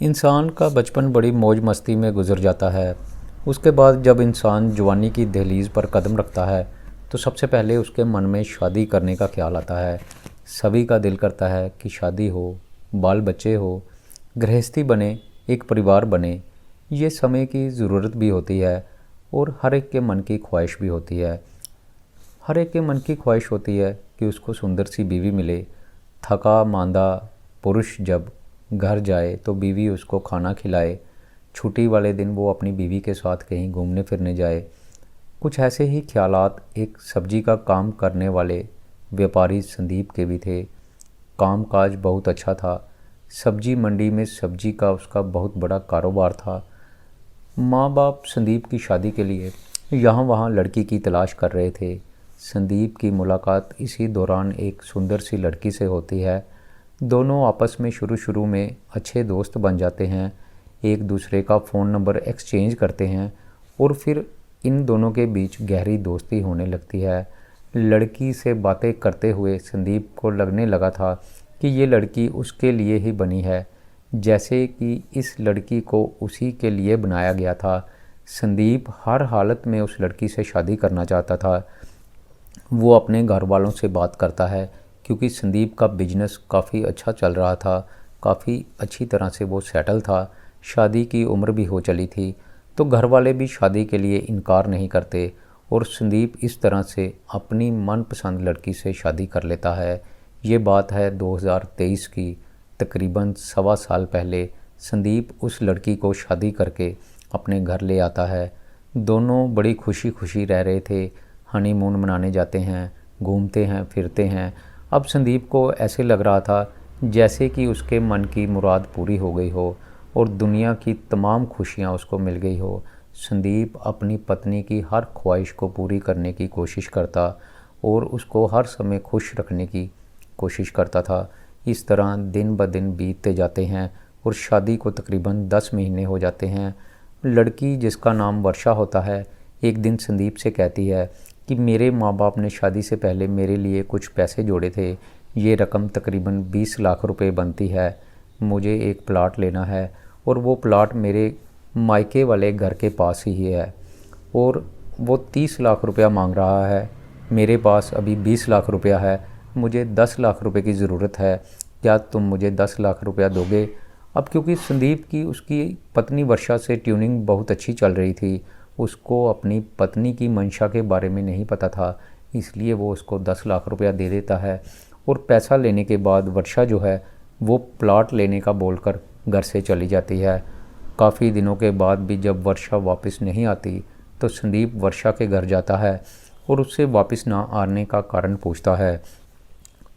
इंसान का बचपन बड़ी मौज मस्ती में गुजर जाता है। उसके बाद जब इंसान जवानी की दहलीज पर कदम रखता है तो सबसे पहले उसके मन में शादी करने का ख्याल आता है। सभी का दिल करता है कि शादी हो, बाल बच्चे हो, गृहस्थी बने, एक परिवार बने। ये समय की ज़रूरत भी होती है और हर एक के मन की ख्वाहिश भी होती है। हर एक के मन की ख्वाहिश होती है कि उसको सुंदर सी बीवी मिले। थका मांदा पुरुष जब घर जाए तो बीवी उसको खाना खिलाए। छुट्टी वाले दिन वो अपनी बीवी के साथ कहीं घूमने फिरने जाए। कुछ ऐसे ही ख्यालात एक सब्जी का काम करने वाले व्यापारी संदीप के भी थे। कामकाज बहुत अच्छा था। सब्जी मंडी में सब्जी का उसका बहुत बड़ा कारोबार था। माँ बाप संदीप की शादी के लिए यहाँ वहाँ लड़की की तलाश कर रहे थे। संदीप की मुलाकात इसी दौरान एक सुंदर सी लड़की से होती है। दोनों आपस में शुरू में अच्छे दोस्त बन जाते हैं, एक दूसरे का फ़ोन नंबर एक्सचेंज करते हैं और फिर इन दोनों के बीच गहरी दोस्ती होने लगती है। लड़की से बातें करते हुए संदीप को लगने लगा था कि ये लड़की उसके लिए ही बनी है, जैसे कि इस लड़की को उसी के लिए बनाया गया था। संदीप हर हालत में उस लड़की से शादी करना चाहता था। वो अपने घर वालों से बात करता है क्योंकि संदीप का बिजनेस काफ़ी अच्छा चल रहा था, काफ़ी अच्छी तरह से वो सेटल था, शादी की उम्र भी हो चली थी, तो घर वाले भी शादी के लिए इनकार नहीं करते और संदीप इस तरह से अपनी मनपसंद लड़की से शादी कर लेता है। ये बात है 2023 की। तकरीबन सवा साल पहले संदीप उस लड़की को शादी करके अपने घर ले आता है। दोनों बड़ी खुशी खुशी रह रहे थे, हनीमून मनाने जाते हैं, घूमते हैं फिरते हैं। अब संदीप को ऐसे लग रहा था जैसे कि उसके मन की मुराद पूरी हो गई हो और दुनिया की तमाम खुशियां उसको मिल गई हो। संदीप अपनी पत्नी की हर ख्वाहिश को पूरी करने की कोशिश करता और उसको हर समय खुश रखने की कोशिश करता था। इस तरह दिन ब दिन बीतते जाते हैं और शादी को तकरीबन 10 महीने हो जाते हैं। लड़की जिसका नाम वर्षा होता है, एक दिन संदीप से कहती है कि मेरे माँ बाप ने शादी से पहले मेरे लिए कुछ पैसे जोड़े थे। ये रकम तकरीबन 20 लाख रुपए बनती है। मुझे एक प्लाट लेना है और वो प्लाट मेरे मायके वाले घर के पास ही है और वो 30 लाख रुपया मांग रहा है। मेरे पास अभी 20 लाख रुपया है, मुझे 10 लाख रुपए की ज़रूरत है। क्या तुम मुझे 10 लाख रुपया दोगे? अब क्योंकि संदीप की उसकी पत्नी वर्षा से ट्यूनिंग बहुत अच्छी चल रही थी, उसको अपनी पत्नी की मंशा के बारे में नहीं पता था, इसलिए वो उसको 10 लाख रुपया दे देता है। और पैसा लेने के बाद वर्षा जो है वो प्लाट लेने का बोलकर घर से चली जाती है। काफ़ी दिनों के बाद भी जब वर्षा वापस नहीं आती तो संदीप वर्षा के घर जाता है और उससे वापस ना आने का कारण पूछता है।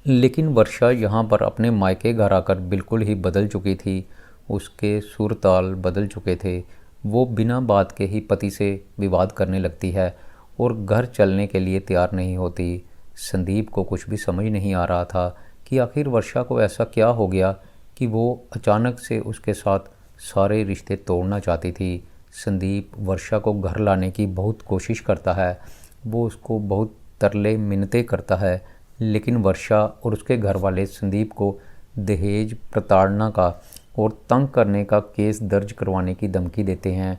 लेकिन वर्षा यहाँ पर अपने मायके घर आकर बिल्कुल ही बदल चुकी थी। उसके सुर ताल बदल चुके थे। वो बिना बात के ही पति से विवाद करने लगती है और घर चलने के लिए तैयार नहीं होती। संदीप को कुछ भी समझ नहीं आ रहा था कि आखिर वर्षा को ऐसा क्या हो गया कि वो अचानक से उसके साथ सारे रिश्ते तोड़ना चाहती थी। संदीप वर्षा को घर लाने की बहुत कोशिश करता है, वो उसको बहुत तरले मिन्नतें करता है, लेकिन वर्षा और उसके घर वाले संदीप को दहेज, प्रताड़ना का और तंग करने का केस दर्ज करवाने की धमकी देते हैं।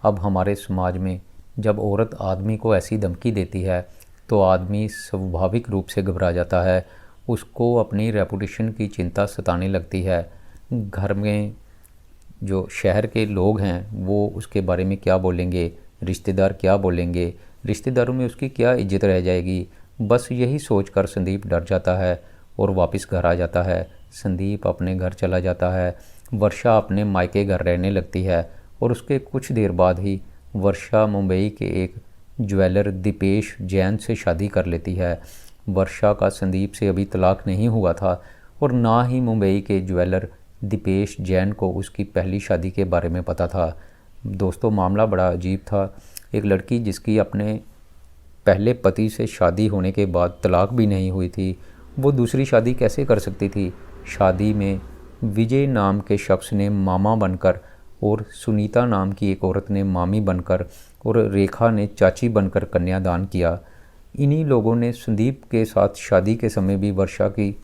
अब हमारे समाज में जब औरत आदमी को ऐसी धमकी देती है तो आदमी स्वाभाविक रूप से घबरा जाता है, उसको अपनी रेपुटेशन की चिंता सताने लगती है। घर में जो शहर के लोग हैं वो उसके बारे में क्या बोलेंगे, रिश्तेदार क्या बोलेंगे, रिश्तेदारों में उसकी क्या इज्जत रह जाएगी। बस यही सोचकर संदीप डर जाता है और वापस घर आ जाता है। संदीप अपने घर चला जाता है, वर्षा अपने मायके घर रहने लगती है और उसके कुछ देर बाद ही वर्षा मुंबई के एक ज्वेलर दीपेश जैन से शादी कर लेती है। वर्षा का संदीप से अभी तलाक नहीं हुआ था और ना ही मुंबई के ज्वेलर दीपेश जैन को उसकी पहली शादी के बारे में पता था। दोस्तों, मामला बड़ा अजीब था। एक लड़की जिसकी अपने पहले पति से शादी होने के बाद तलाक भी नहीं हुई थी, वो दूसरी शादी कैसे कर सकती थी? शादी में विजय नाम के शख्स ने मामा बनकर और सुनीता नाम की एक औरत ने मामी बनकर और रेखा ने चाची बनकर कन्यादान किया। इन्हीं लोगों ने संदीप के साथ शादी के समय भी वर्षा की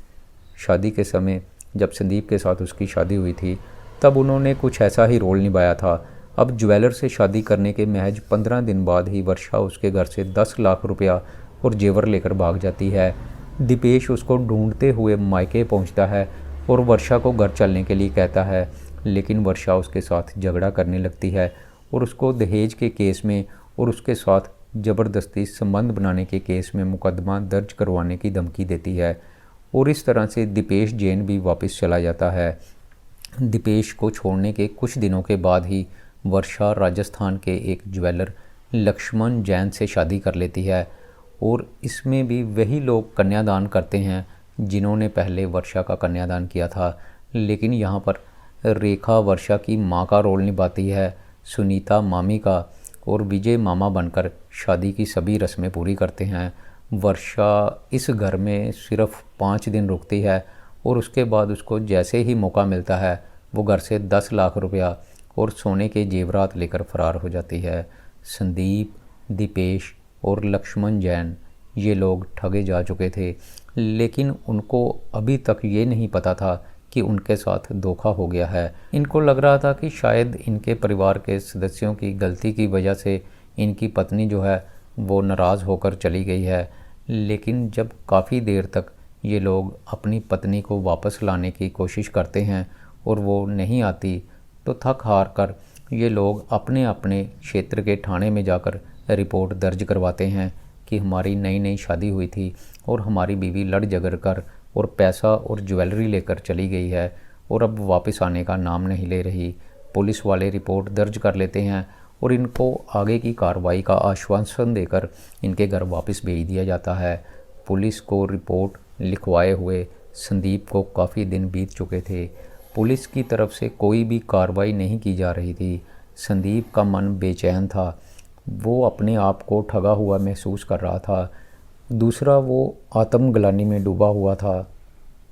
शादी के समय जब संदीप के साथ उसकी शादी हुई थी तब उन्होंने कुछ ऐसा ही रोल निभाया था। अब ज्वेलर से शादी करने के महज 15 दिन बाद ही वर्षा उसके घर से 10 लाख रुपया और जेवर लेकर भाग जाती है। दीपेश उसको ढूंढते हुए मायके पहुंचता है और वर्षा को घर चलने के लिए कहता है, लेकिन वर्षा उसके साथ झगड़ा करने लगती है और उसको दहेज के केस में और उसके साथ ज़बरदस्ती संबंध बनाने के केस में मुकदमा दर्ज करवाने की धमकी देती है। और इस तरह से दीपेश जैन भी वापस चला जाता है। दीपेश को छोड़ने के कुछ दिनों के बाद ही वर्षा राजस्थान के एक ज्वेलर लक्ष्मण जैन से शादी कर लेती है और इसमें भी वही लोग कन्यादान करते हैं जिन्होंने पहले वर्षा का कन्यादान किया था। लेकिन यहाँ पर रेखा वर्षा की माँ का रोल निभाती है, सुनीता मामी का, और विजय मामा बनकर शादी की सभी रस्में पूरी करते हैं। वर्षा इस घर में सिर्फ 5 दिन रुकती है और उसके बाद उसको जैसे ही मौका मिलता है वो घर से 10 लाख रुपया और सोने के जेवरात लेकर फरार हो जाती है। संदीप, दीपेश और लक्ष्मण जैन ये लोग ठगे जा चुके थे, लेकिन उनको अभी तक ये नहीं पता था कि उनके साथ धोखा हो गया है। इनको लग रहा था कि शायद इनके परिवार के सदस्यों की गलती की वजह से इनकी पत्नी जो है वो नाराज़ होकर चली गई है। लेकिन जब काफ़ी देर तक ये लोग अपनी पत्नी को वापस लाने की कोशिश करते हैं और वो नहीं आती, तो थक हार कर ये लोग अपने अपने क्षेत्र के थाने में जाकर रिपोर्ट दर्ज करवाते हैं कि हमारी नई नई शादी हुई थी और हमारी बीवी लड़ झगड़ कर और पैसा और ज्वेलरी लेकर चली गई है और अब वापस आने का नाम नहीं ले रही। पुलिस वाले रिपोर्ट दर्ज कर लेते हैं और इनको आगे की कार्रवाई का आश्वासन देकर इनके घर वापस भेज दिया जाता है। पुलिस को रिपोर्ट लिखवाए हुए संदीप को काफ़ी दिन बीत चुके थे। पुलिस की तरफ से कोई भी कार्रवाई नहीं की जा रही थी। संदीप का मन बेचैन था, वो अपने आप को ठगा हुआ महसूस कर रहा था। दूसरा, वो आत्मग्लानि में डूबा हुआ था।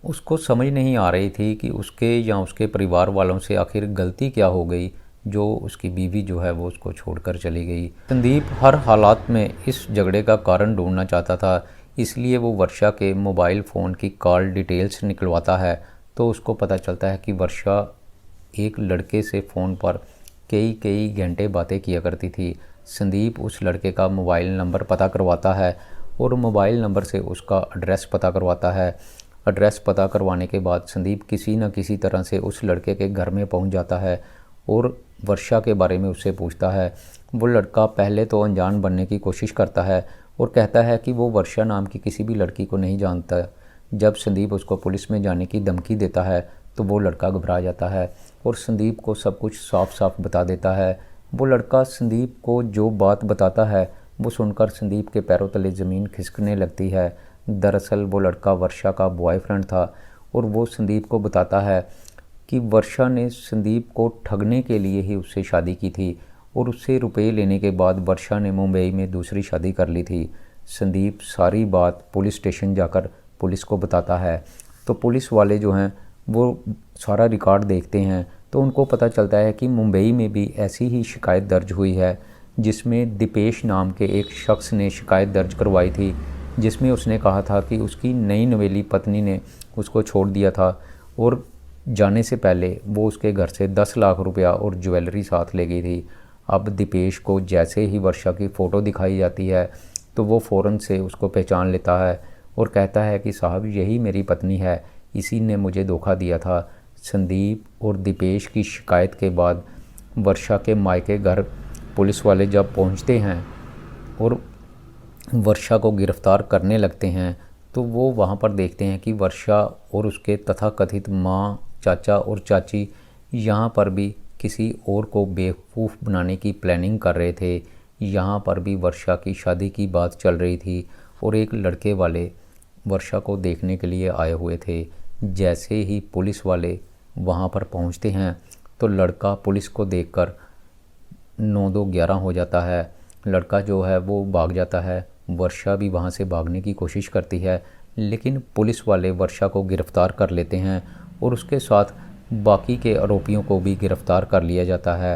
उसको समझ नहीं आ रही थी कि उसके या उसके परिवार वालों से आखिर गलती क्या हो गई जो उसकी बीवी जो है वो उसको छोड़कर चली गई। संदीप हर हालात में इस झगड़े का कारण ढूंढना चाहता था, इसलिए वो वर्षा के मोबाइल फ़ोन की कॉल डिटेल्स निकलवाता है। तो उसको पता चलता है कि वर्षा एक लड़के से फ़ोन पर कई घंटे बातें किया करती थी। संदीप उस लड़के का मोबाइल नंबर पता करवाता है और मोबाइल नंबर से उसका एड्रेस पता करवाता है। एड्रेस पता करवाने के बाद संदीप किसी न किसी तरह से उस लड़के के घर में पहुंच जाता है और वर्षा के बारे में उससे पूछता है। वो लड़का पहले तो अनजान बनने की कोशिश करता है और कहता है कि वो वर्षा नाम की किसी भी लड़की को नहीं जानता। जब संदीप उसको पुलिस में जाने की धमकी देता है तो वो लड़का घबरा जाता है और संदीप को सब कुछ साफ साफ बता देता है। वो लड़का संदीप को जो बात बताता है वो सुनकर संदीप के पैरों तले ज़मीन खिसकने लगती है। दरअसल वो लड़का वर्षा का बॉयफ्रेंड था और वो संदीप को बताता है कि वर्षा ने संदीप को ठगने के लिए ही उससे शादी की थी और उससे रुपए लेने के बाद वर्षा ने मुंबई में दूसरी शादी कर ली थी। संदीप सारी बात पुलिस स्टेशन जाकर पुलिस को बताता है। तो पुलिस वाले जो हैं वो सारा रिकॉर्ड देखते हैं तो उनको पता चलता है कि मुंबई में भी ऐसी ही शिकायत दर्ज हुई है जिसमें दीपेश नाम के एक शख्स ने शिकायत दर्ज करवाई थी, जिसमें उसने कहा था कि उसकी नई नवेली पत्नी ने उसको छोड़ दिया था और जाने से पहले वो उसके घर से 10 लाख रुपया और ज्वेलरी साथ ले गई थी। अब दीपेश को जैसे ही वर्षा की फ़ोटो दिखाई जाती है तो वो फ़ौरन से उसको पहचान लेता है और कहता है कि साहब यही मेरी पत्नी है, इसी ने मुझे धोखा दिया था। संदीप और दीपेश की शिकायत के बाद वर्षा के मायके घर पुलिस वाले जब पहुंचते हैं और वर्षा को गिरफ़्तार करने लगते हैं तो वो वहां पर देखते हैं कि वर्षा और उसके तथाकथित माँ, चाचा और चाची यहाँ पर भी किसी और को बेवकूफ़ बनाने की प्लानिंग कर रहे थे। यहाँ पर भी वर्षा की शादी की बात चल रही थी और एक लड़के वाले वर्षा को देखने के लिए आए हुए थे। जैसे ही पुलिस वाले वहाँ पर पहुँचते हैं तो लड़का पुलिस को देखकर 9-2-11 हो जाता है। लड़का जो है वो भाग जाता है। वर्षा भी वहाँ से भागने की कोशिश करती है, लेकिन पुलिस वाले वर्षा को गिरफ़्तार कर लेते हैं और उसके साथ बाकी के आरोपियों को भी गिरफ़्तार कर लिया जाता है।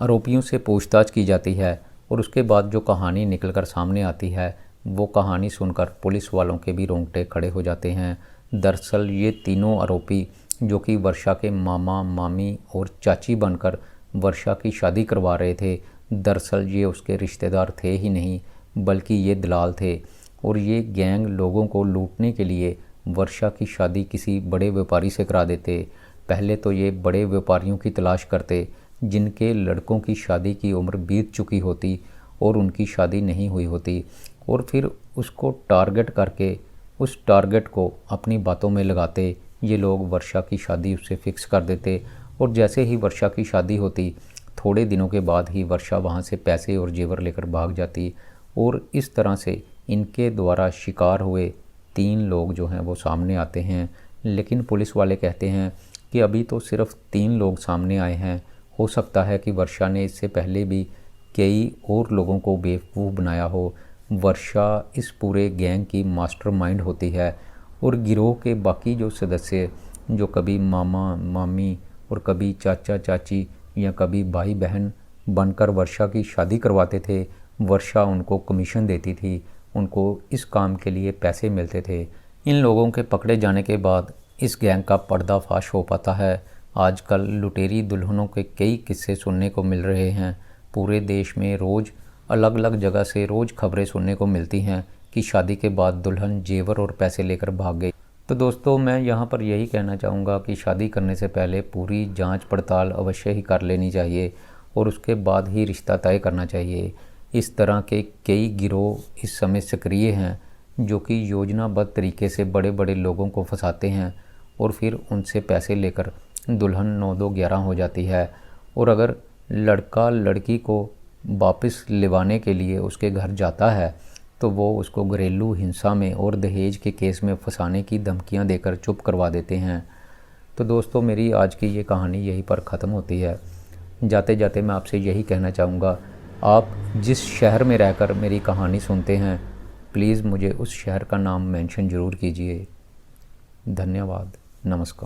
आरोपियों से पूछताछ की जाती है और उसके बाद जो कहानी निकल कर सामने आती है वो कहानी सुनकर पुलिस वालों के भी रोंगटे खड़े हो जाते हैं। दरअसल ये तीनों आरोपी जो कि वर्षा के मामा मामी और चाची बनकर वर्षा की शादी करवा रहे थे। दरअसल ये उसके रिश्तेदार थे ही नहीं, बल्कि ये दलाल थे और ये गैंग लोगों को लूटने के लिए वर्षा की शादी किसी बड़े व्यापारी से करा देते। पहले तो ये बड़े व्यापारियों की तलाश करते जिनके लड़कों की शादी की उम्र बीत चुकी होती और उनकी शादी नहीं हुई होती, और फिर उसको टारगेट करके उस टारगेट को अपनी बातों में लगाते। ये लोग वर्षा की शादी उससे फिक्स कर देते और जैसे ही वर्षा की शादी होती, थोड़े दिनों के बाद ही वर्षा वहाँ से पैसे और जेवर लेकर भाग जाती। और इस तरह से इनके द्वारा शिकार हुए 3 लोग जो हैं वो सामने आते हैं। लेकिन पुलिस वाले कहते हैं कि अभी तो सिर्फ 3 लोग सामने आए हैं, हो सकता है कि वर्षा ने इससे पहले भी कई और लोगों को बेवकूफ़ बनाया हो। वर्षा इस पूरे गैंग की मास्टरमाइंड होती है और गिरोह के बाकी जो सदस्य जो कभी मामा मामी और कभी चाचा चाची या कभी भाई बहन बनकर वर्षा की शादी करवाते थे, वर्षा उनको कमीशन देती थी, उनको इस काम के लिए पैसे मिलते थे। इन लोगों के पकड़े जाने के बाद इस गैंग का पर्दाफाश हो पाता है। आजकल लुटेरी दुल्हनों के कई किस्से सुनने को मिल रहे हैं। पूरे देश में रोज़ अलग अलग जगह से रोज़ खबरें सुनने को मिलती हैं कि शादी के बाद दुल्हन जेवर और पैसे लेकर भाग गई। तो दोस्तों, मैं यहाँ पर यही कहना चाहूँगा कि शादी करने से पहले पूरी जांच पड़ताल अवश्य ही कर लेनी चाहिए और उसके बाद ही रिश्ता तय करना चाहिए। इस तरह के कई गिरोह इस समय सक्रिय हैं जो कि योजनाबद्ध तरीके से बड़े बड़े लोगों को फंसाते हैं और फिर उनसे पैसे लेकर दुल्हन 9-2-11 हो जाती है। और अगर लड़का लड़की को वापस लिवाने के लिए उसके घर जाता है तो वो उसको घरेलू हिंसा में और दहेज के केस में फंसाने की धमकियां देकर चुप करवा देते हैं। तो दोस्तों, मेरी आज की ये कहानी यहीं पर ख़त्म होती है। जाते जाते मैं आपसे यही कहना चाहूँगा, आप जिस शहर में रहकर मेरी कहानी सुनते हैं, प्लीज़ मुझे उस शहर का नाम मेंशन ज़रूर कीजिए। धन्यवाद। नमस्कार।